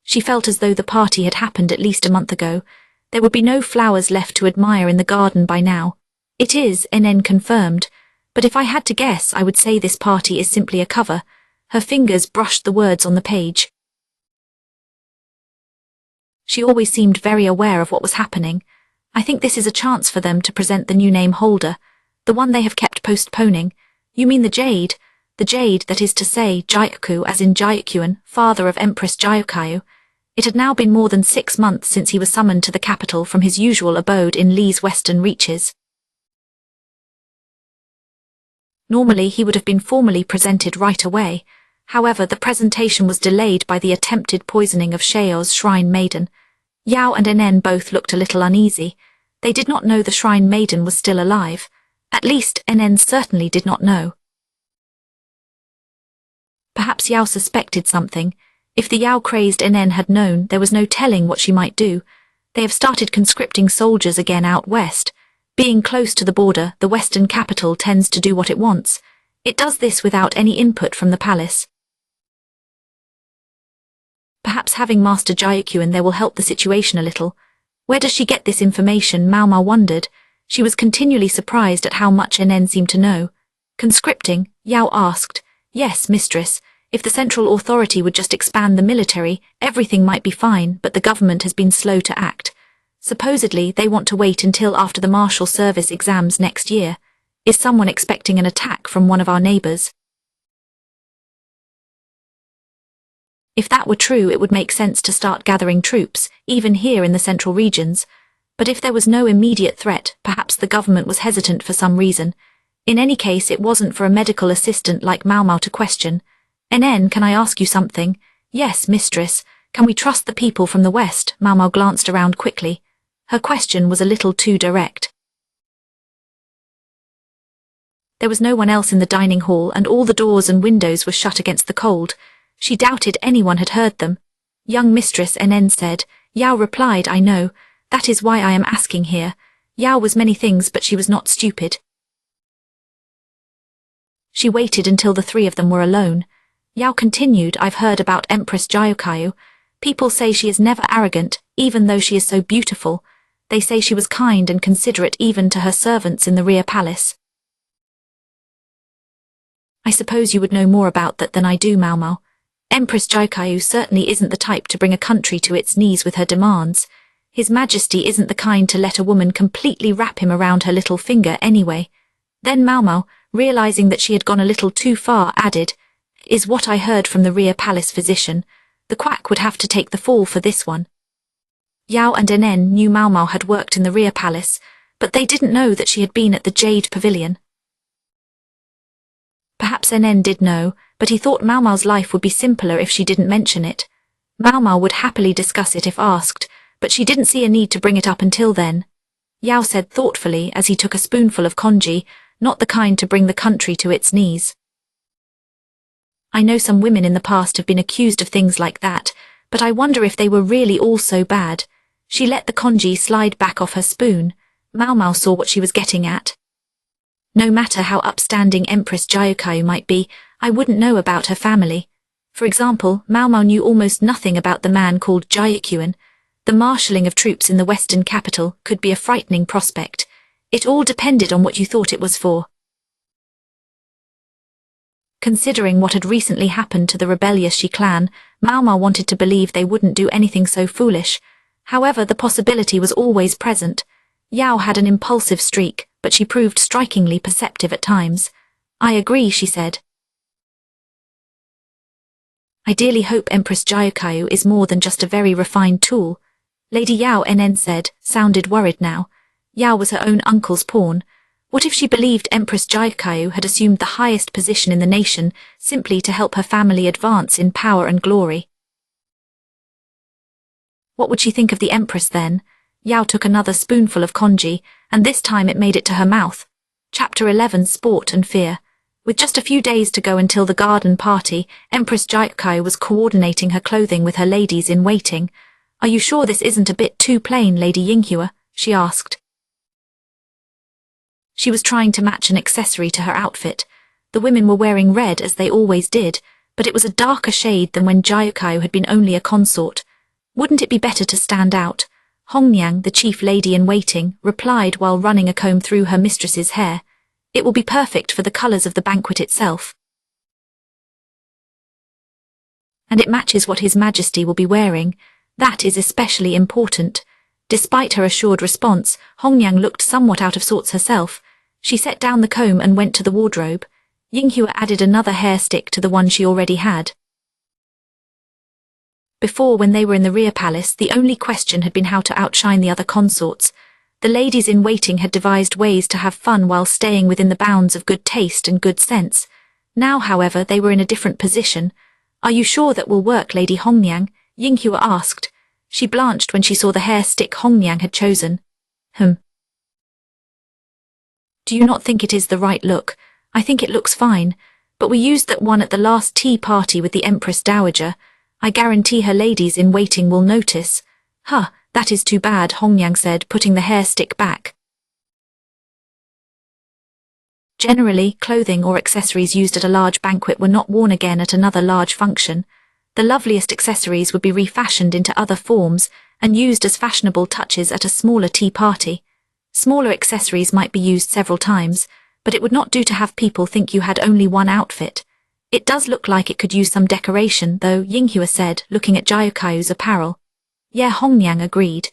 She felt as though the party had happened at least a month ago. There would be no flowers left to admire in the garden by now. It is, NN confirmed, but if I had to guess, I would say this party is simply a cover. Her fingers brushed the words on the page. She always seemed very aware of what was happening. I think this is a chance for them to present the new name holder, the one they have kept postponing. You mean the Jade? The Jade, that is to say, Jyaku, as in Jyakuan, father of Empress Jyokayu. It had now been more than 6 months since he was summoned to the capital from his usual abode in Lee's western reaches. Normally he would have been formally presented right away. However, the presentation was delayed by the attempted poisoning of Sheo's shrine maiden. Yao and NN both looked a little uneasy. They did not know the shrine maiden was still alive. At least, NN certainly did not know. Perhaps Yao suspected something. If the Yao-crazed NN had known, there was no telling what she might do. They have started conscripting soldiers again out west. Being close to the border, the western capital tends to do what it wants. It does this without any input from the palace. Perhaps having Master Jyakuan there will help the situation a little. Where does she get this information? Maomao wondered. She was continually surprised at how much NN seemed to know. Conscripting? Yao asked. Yes, mistress. If the central authority would just expand the military, everything might be fine, but the government has been slow to act. Supposedly, they want to wait until after the martial service exams next year. Is someone expecting an attack from one of our neighbors? If that were true, it would make sense to start gathering troops, even here in the central regions. But if there was no immediate threat, perhaps the government was hesitant for some reason. In any case, it wasn't for a medical assistant like Maomao to question. NN, can I ask you something? Yes, mistress. Can we trust the people from the west? Maomao glanced around quickly. Her question was a little too direct. There was no one else in the dining hall, and all the doors and windows were shut against the cold. She doubted anyone had heard them. Young mistress, NN said. Yao replied, I know. That is why I am asking here. Yao was many things, but she was not stupid. She waited until the three of them were alone. Yao continued, I've heard about Empress Jyokayu. People say she is never arrogant, even though she is so beautiful. They say she was kind and considerate even to her servants in the rear palace. I suppose you would know more about that than I do, Maomao. Empress Jyokayu certainly isn't the type to bring a country to its knees with her demands. His Majesty isn't the kind to let a woman completely wrap him around her little finger anyway. Then Maomao, realizing that she had gone a little too far, added, is what I heard from the rear palace physician. The quack would have to take the fall for this one. Yao and NN knew Maomao had worked in the rear palace, but they didn't know that she had been at the Jade Pavilion. Perhaps NN did know, but he thought Maomao's life would be simpler if she didn't mention it. Maomao would happily discuss it if asked, but she didn't see a need to bring it up until then. Yao said thoughtfully as he took a spoonful of congee, not the kind to bring the country to its knees. I know some women in the past have been accused of things like that, but I wonder if they were really all so bad. She let the congee slide back off her spoon. Maomao saw what she was getting at. No matter how upstanding Empress Jyokayu might be, I wouldn't know about her family. For example, Maomao knew almost nothing about the man called Jyakuan. The marshalling of troops in the western capital could be a frightening prospect. It all depended on what you thought it was for. Considering what had recently happened to the rebellious Shi clan, Maomao wanted to believe they wouldn't do anything so foolish. However, the possibility was always present. Yao had an impulsive streak, but she proved strikingly perceptive at times. I agree, she said. I dearly hope Empress Jyokayu is more than just a very refined tool. Lady Yao, NN said, sounded worried now. Yao was her own uncle's pawn. What if she believed Empress Jyokayu had assumed the highest position in the nation simply to help her family advance in power and glory? What would she think of the Empress then? Yao took another spoonful of congee, and this time it made it to her mouth. Chapter 11, Sport and Fear. With just a few days to go until the garden party, Empress Jyokayu was coordinating her clothing with her ladies-in-waiting. Are you sure this isn't a bit too plain, Lady Yinghua? She asked. She was trying to match an accessory to her outfit. The women were wearing red as they always did, but it was a darker shade than when Jyokayu had been only a consort. Wouldn't it be better to stand out? Hongniang, the chief lady-in-waiting, replied while running a comb through her mistress's hair. It will be perfect for the colours of the banquet itself. And it matches what His Majesty will be wearing. That is especially important. Despite her assured response, Hongniang looked somewhat out of sorts herself. She set down the comb and went to the wardrobe. Yinghua added another hair stick to the one she already had. Before, when they were in the rear palace, the only question had been how to outshine the other consorts. The ladies-in-waiting had devised ways to have fun while staying within the bounds of good taste and good sense. Now, however, they were in a different position. "Are you sure that will work, Lady Hongniang?" Yinghua asked. She blanched when she saw the hair stick Hongniang had chosen. Do you not think it is the right look? I think it looks fine, but we used that one at the last tea party with the Empress Dowager. I guarantee her ladies-in-waiting will notice. That is too bad, Hongniang said, putting the hair stick back. Generally, clothing or accessories used at a large banquet were not worn again at another large function. The loveliest accessories would be refashioned into other forms and used as fashionable touches at a smaller tea party. Smaller accessories might be used several times, but it would not do to have people think you had only one outfit. It does look like it could use some decoration, though, Yinghua said, looking at Jiukai's apparel. Yeah, Hongniang agreed.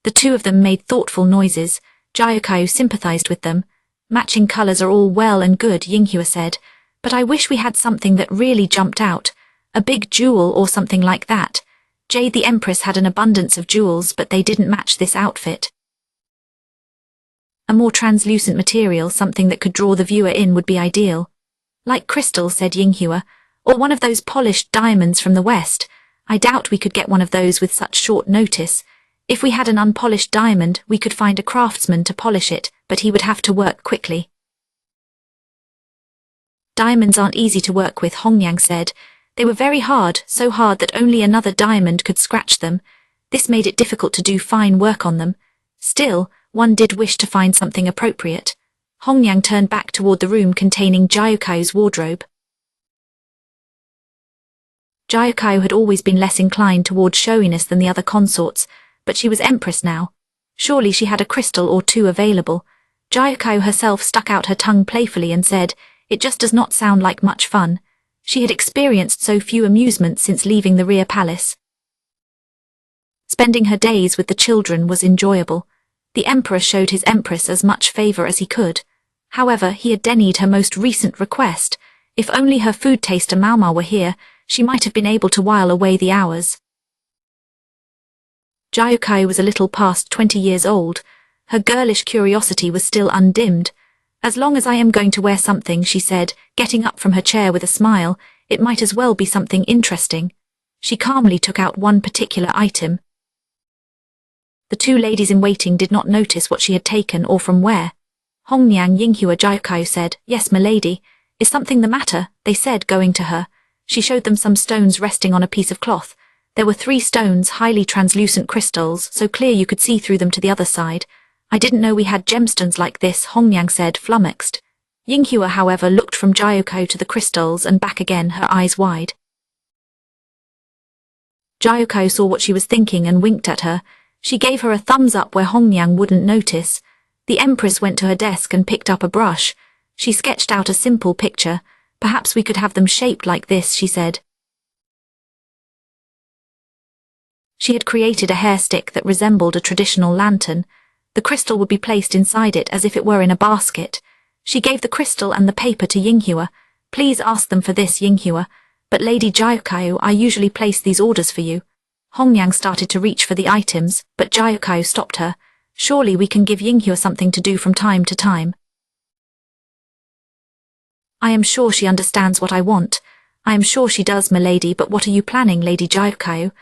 The two of them made thoughtful noises. Jiukai sympathized with them. Matching colors are all well and good, Yinghua said, but I wish we had something that really jumped out. A big jewel or something like that. Jade the Empress had an abundance of jewels, but they didn't match this outfit. A more translucent material, something that could draw the viewer in, would be ideal. Like crystal, said Yinghua, or one of those polished diamonds from the West. I doubt we could get one of those with such short notice. If we had an unpolished diamond, we could find a craftsman to polish it, but he would have to work quickly. Diamonds aren't easy to work with, Hongniang said. They were very hard, so hard that only another diamond could scratch them. This made it difficult to do fine work on them. Still, one did wish to find something appropriate. Hongniang turned back toward the room containing Jiukai's wardrobe. Jiukai had always been less inclined toward showiness than the other consorts, but she was empress now. Surely she had a crystal or two available. Jiukai herself stuck out her tongue playfully and said, "It just does not sound like much fun." She had experienced so few amusements since leaving the rear palace. Spending her days with the children was enjoyable. The emperor showed his empress as much favor as he could. However, he had denied her most recent request. If only her food taster Maomao were here, she might have been able to while away the hours. Jiukai was a little past 20 years old. Her girlish curiosity was still undimmed. "As long as I am going to wear something," she said, getting up from her chair with a smile, "it might as well be something interesting." She calmly took out one particular item. The two ladies-in-waiting did not notice what she had taken or from where. Hongniang, Yinghua, Jiukai said, "Yes, milady. Is something the matter?" they said, going to her. She showed them some stones resting on a piece of cloth. There were 3 stones, highly translucent crystals, so clear you could see through them to the other side. "I didn't know we had gemstones like this," Hongniang said, flummoxed. Yinghua, however, looked from Jiukai to the crystals and back again, her eyes wide. Jiukai saw what she was thinking and winked at her. She gave her a thumbs up where Hongniang wouldn't notice. The empress went to her desk and picked up a brush. She sketched out a simple picture. "Perhaps we could have them shaped like this," she said. She had created a hair stick that resembled a traditional lantern. The crystal would be placed inside it as if it were in a basket. She gave the crystal and the paper to Yinghua. "Please ask them for this, Yinghua. But Lady Jiukai, I usually place these orders for you." Hongniang started to reach for the items, but Jiukai stopped her. "Surely we can give Yinghua something to do from time to time." "I am sure she understands what I want. I am sure she does, milady, but what are you planning, Lady Jiukai?"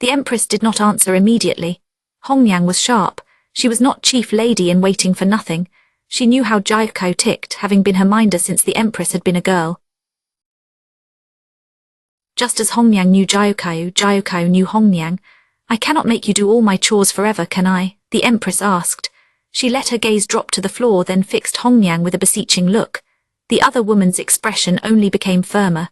The empress did not answer immediately. Hongniang was sharp. She was not chief lady in waiting for nothing. She knew how Jiukai ticked, having been her minder since the empress had been a girl. Just as Hongniang knew Jiukai, Jiukai knew Hongniang. "I cannot make you do all my chores forever, can I?" the empress asked. She let her gaze drop to the floor, then fixed Hongniang with a beseeching look. The other woman's expression only became firmer.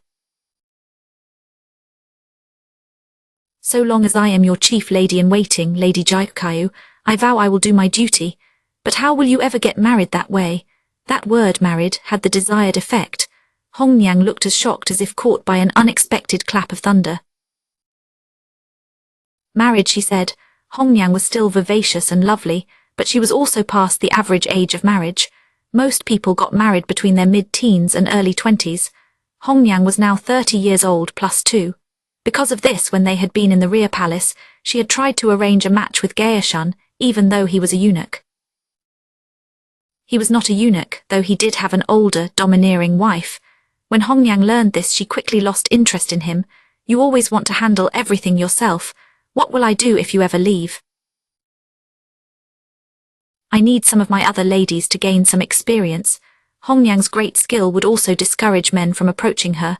So long as I am your chief lady-in-waiting, Lady Gyukayu, I vow I will do my duty. But how will you ever get married that way? That word married had the desired effect. Hongniang looked as shocked as if caught by an unexpected clap of thunder. Married, she said. Hongniang was still vivacious and lovely, but she was also past the average age of marriage. Most people got married between their mid-teens and early 20s. Hongniang was now 30 years old plus 2. Because of this, when they had been in the rear palace, she had tried to arrange a match with Gaoshun, even though he was a eunuch. He was not a eunuch, though he did have an older, domineering wife. When Hongniang learned this, she quickly lost interest in him. You always want to handle everything yourself. What will I do if you ever leave? I need some of my other ladies to gain some experience. Hongniang's great skill would also discourage men from approaching her.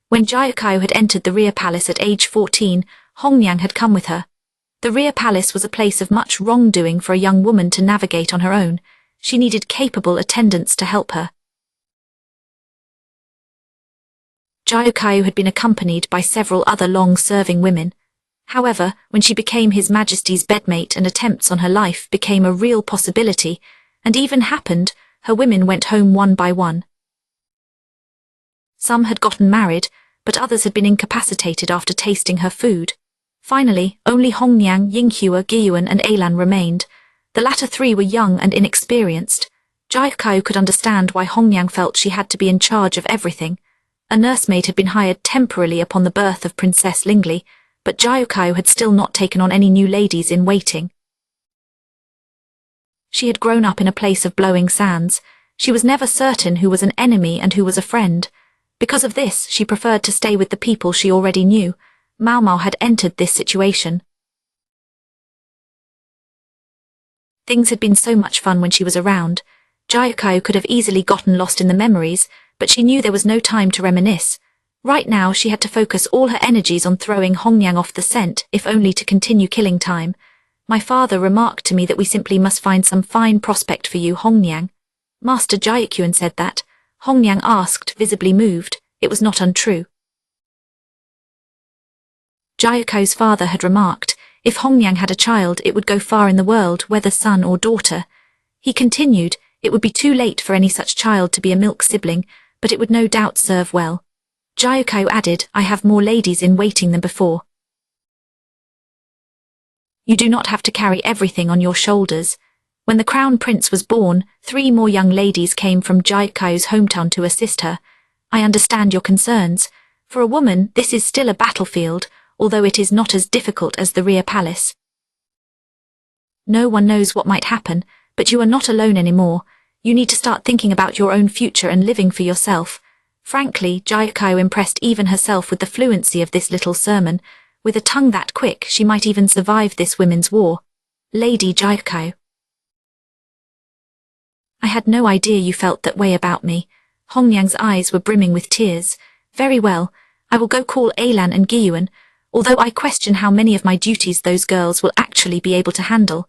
When Gyukayu had entered the rear palace at age 14, Hongniang had come with her. The rear palace was a place of much wrongdoing for a young woman to navigate on her own. She needed capable attendants to help her. Gyukayu had been accompanied by several other long-serving women. However, when she became His Majesty's bedmate and attempts on her life became a real possibility, and even happened, her women went home one by one. Some had gotten married, but others had been incapacitated after tasting her food. Finally, only Hongniang, Yinghua, Gyuan and Ailan remained. The latter 3 were young and inexperienced. Gyukayu could understand why Hongniang felt she had to be in charge of everything. A nursemaid had been hired temporarily upon the birth of Princess Lingli, but Gyukayu had still not taken on any new ladies in waiting. She had grown up in a place of blowing sands. She was never certain who was an enemy and who was a friend. Because of this, she preferred to stay with the people she already knew. Maomao had entered this situation. Things had been so much fun when she was around. Gyukayu could have easily gotten lost in the memories, but she knew there was no time to reminisce. Right now she had to focus all her energies on throwing Hongniang off the scent, if only to continue killing time. My father remarked to me that we simply must find some fine prospect for you, Hongniang. Master Gyukyuan said that. Hongniang asked, visibly moved. It was not untrue. Gyukayu's father had remarked, if Hongniang had a child it would go far in the world, whether son or daughter. He continued, it would be too late for any such child to be a milk sibling, but it would no doubt serve well. Gyukayu added, I have more ladies in waiting than before. You do not have to carry everything on your shoulders. When the crown prince was born, 3 more young ladies came from Gyukayu's hometown to assist her. I understand your concerns. For a woman, this is still a battlefield, although it is not as difficult as the rear palace. No one knows what might happen, but you are not alone anymore. You need to start thinking about your own future and living for yourself. Frankly, Gyukayu impressed even herself with the fluency of this little sermon. With a tongue that quick, she might even survive this women's war. Lady Gyukayu. I had no idea you felt that way about me. Hongniang's eyes were brimming with tears. Very well, I will go call Ailan and Gyuan, although I question how many of my duties those girls will actually be able to handle.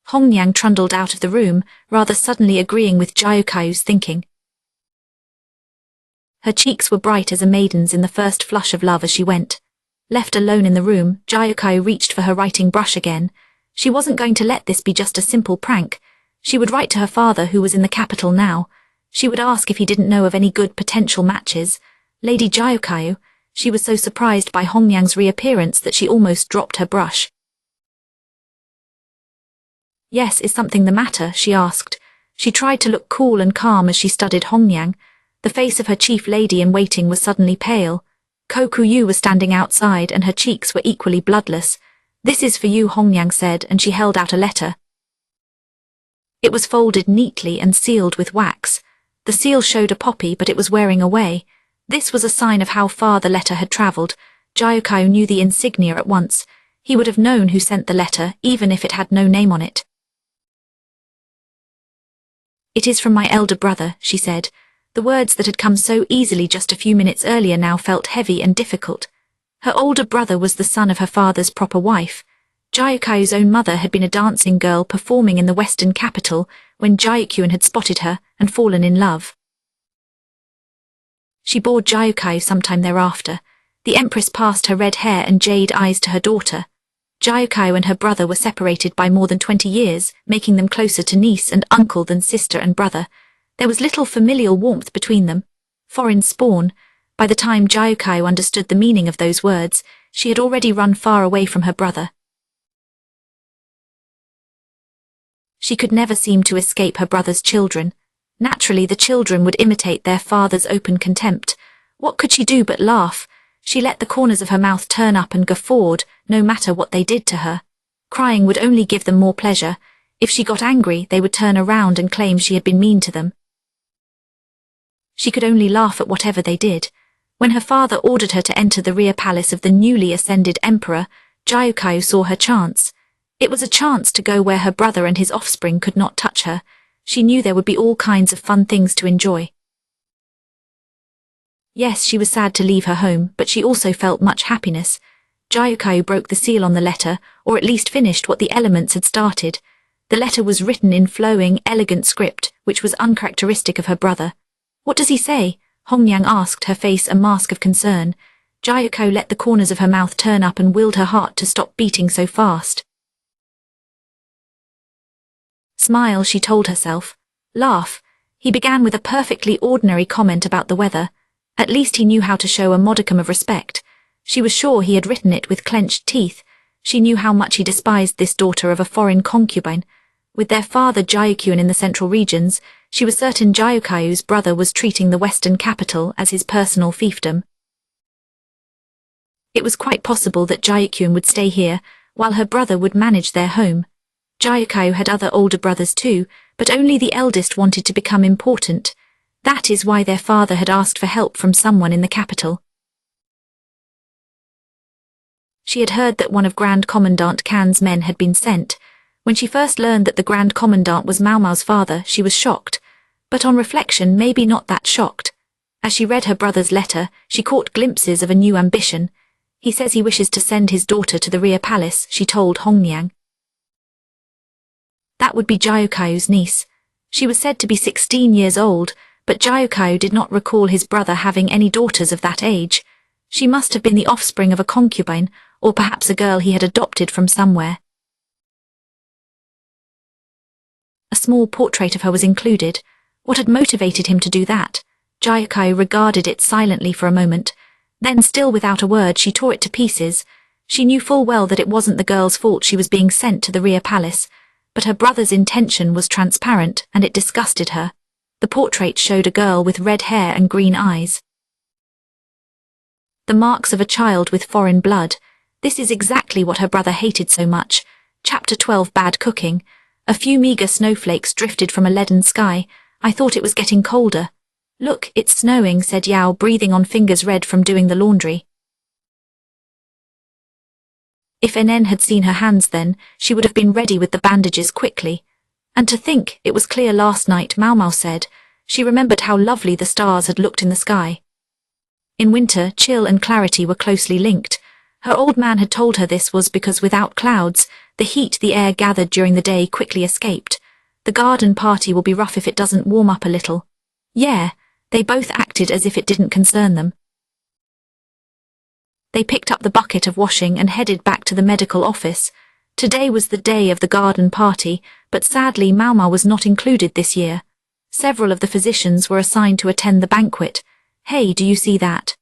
Hongniang trundled out of the room, rather suddenly agreeing with Gyukayu's thinking. Her cheeks were bright as a maiden's in the first flush of love as she went. Left alone in the room, Gyukayu reached for her writing brush again. She wasn't going to let this be just a simple prank. She would write to her father, who was in the capital now. She would ask if he didn't know of any good potential matches. Lady Gyukayu. She was so surprised by Hongniang's reappearance that she almost dropped her brush. Yes, is something the matter? She asked. She tried to look cool and calm as she studied Hongniang. The face of her chief lady-in-waiting was suddenly pale. Kokuyu was standing outside and her cheeks were equally bloodless. This is for you, Hongniang said, and she held out a letter. It was folded neatly and sealed with wax. The seal showed a poppy, but it was wearing away. This was a sign of how far the letter had travelled. Gyukayu knew the insignia at once. He would have known who sent the letter, even if it had no name on it. It is from my elder brother, she said. The words that had come so easily just a few minutes earlier now felt heavy and difficult. Her older brother was the son of her father's proper wife. Gyukayu's own mother had been a dancing girl performing in the western capital when Gyukyuan had spotted her and fallen in love. She bore Gyukayu sometime thereafter. The empress passed her red hair and jade eyes to her daughter. Gyukai and her brother were separated by more than 20 years, making them closer to niece and uncle than sister and brother. There was little familial warmth between them. Foreign spawn. By the time Gyukai understood the meaning of those words, she had already run far away from her brother. She could never seem to escape her brother's children. Naturally, the children would imitate their father's open contempt. What could she do but laugh? She let the corners of her mouth turn up and guffawed, no matter what they did to her. Crying would only give them more pleasure. If she got angry, they would turn around and claim she had been mean to them. She could only laugh at whatever they did. When her father ordered her to enter the rear palace of the newly ascended emperor, Gyukai saw her chance. It was a chance to go where her brother and his offspring could not touch her. She knew there would be all kinds of fun things to enjoy. Yes, she was sad to leave her home, but she also felt much happiness. Gyukai broke the seal on the letter, or at least finished what the elements had started. The letter was written in flowing, elegant script, which was uncharacteristic of her brother. "What does he say?" Hongyang asked, her face a mask of concern. Gyukai let the corners of her mouth turn up and willed her heart to stop beating so fast. Smile, she told herself. Laugh. He began with a perfectly ordinary comment about the weather. At least he knew how to show a modicum of respect. She was sure he had written it with clenched teeth. She knew how much he despised this daughter of a foreign concubine. With their father Gyukyun in the central regions, she was certain Gyukai's brother was treating the western capital as his personal fiefdom. It was quite possible that Gyukyun would stay here, while her brother would manage their home. Gyukai had other older brothers too, but only the eldest wanted to become important. That is why their father had asked for help from someone in the capital. She had heard that one of Grand Commandant Kan's men had been sent. When she first learned that the Grand Commandant was Maomao's father, she was shocked. But on reflection, maybe not that shocked. As she read her brother's letter, she caught glimpses of a new ambition. He says he wishes to send his daughter to the rear palace, she told Hongyang. That would be Gyukai's niece. She was said to be 16 years old, but Gyukai did not recall his brother having any daughters of that age. She must have been the offspring of a concubine, or perhaps a girl he had adopted from somewhere. A small portrait of her was included. What had motivated him to do that? Gyukai regarded it silently for a moment. Then, still without a word, she tore it to pieces. She knew full well that it wasn't the girl's fault she was being sent to the rear palace, but her brother's intention was transparent, and it disgusted her. The portrait showed a girl with red hair and green eyes. The marks of a child with foreign blood. This is exactly what her brother hated so much. Chapter 12, Bad Cooking. A few meager snowflakes drifted from a leaden sky. I thought it was getting colder. Look, it's snowing, said Yao, breathing on fingers red from doing the laundry. If NN had seen her hands then, she would have been ready with the bandages quickly. And to think, it was clear last night, Maomao said. She remembered how lovely the stars had looked in the sky. In winter, chill and clarity were closely linked. Her old man had told her this was because without clouds, the heat the air gathered during the day quickly escaped. The garden party will be rough if it doesn't warm up a little. Yeah, they both acted as if it didn't concern them. They picked up the bucket of washing and headed back to the medical office. Today was the day of the garden party, but sadly Maomao was not included this year. Several of the physicians were assigned to attend the banquet. Hey, do you see that?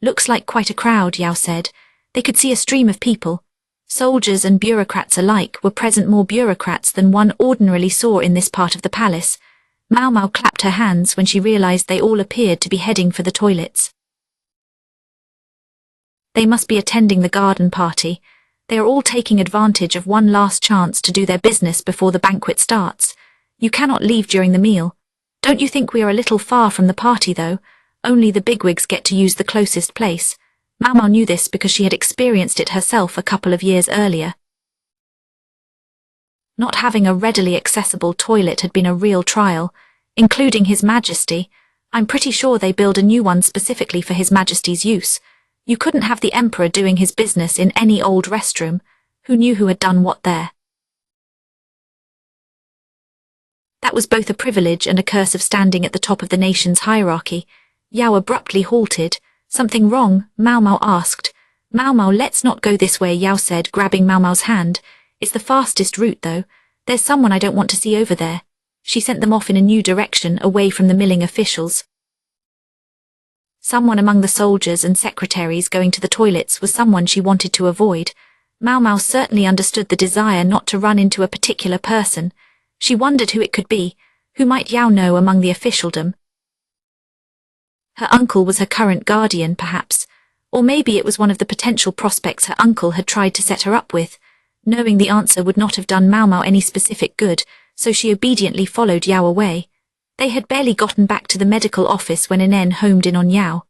Looks like quite a crowd, Yao said. They could see a stream of people. Soldiers and bureaucrats alike were present, more bureaucrats than one ordinarily saw in this part of the palace. Maomao clapped her hands when she realized they all appeared to be heading for the toilets. They must be attending the garden party. They are all taking advantage of one last chance to do their business before the banquet starts. You cannot leave during the meal. Don't you think we are a little far from the party, though? Only the bigwigs get to use the closest place. Maomao knew this because she had experienced it herself a couple of years earlier. Not having a readily accessible toilet had been a real trial, including His Majesty. I'm pretty sure they build a new one specifically for His Majesty's use. You couldn't have the Emperor doing his business in any old restroom. Who knew who had done what there? That was both a privilege and a curse of standing at the top of the nation's hierarchy. Yao abruptly halted. Something wrong? Maomao asked. Maomao, let's not go this way, Yao said, grabbing Maomao's hand. It's the fastest route, though. There's someone I don't want to see over there. She sent them off in a new direction, away from the milling officials. Someone among the soldiers and secretaries going to the toilets was someone she wanted to avoid. Maomao certainly understood the desire not to run into a particular person. She wondered who it could be. Who might Yao know among the officialdom? Her uncle was her current guardian, perhaps. Or maybe it was one of the potential prospects her uncle had tried to set her up with. Knowing the answer would not have done Maomao any specific good, so she obediently followed Yao away. They had barely gotten back to the medical office when Inen homed in on Yao.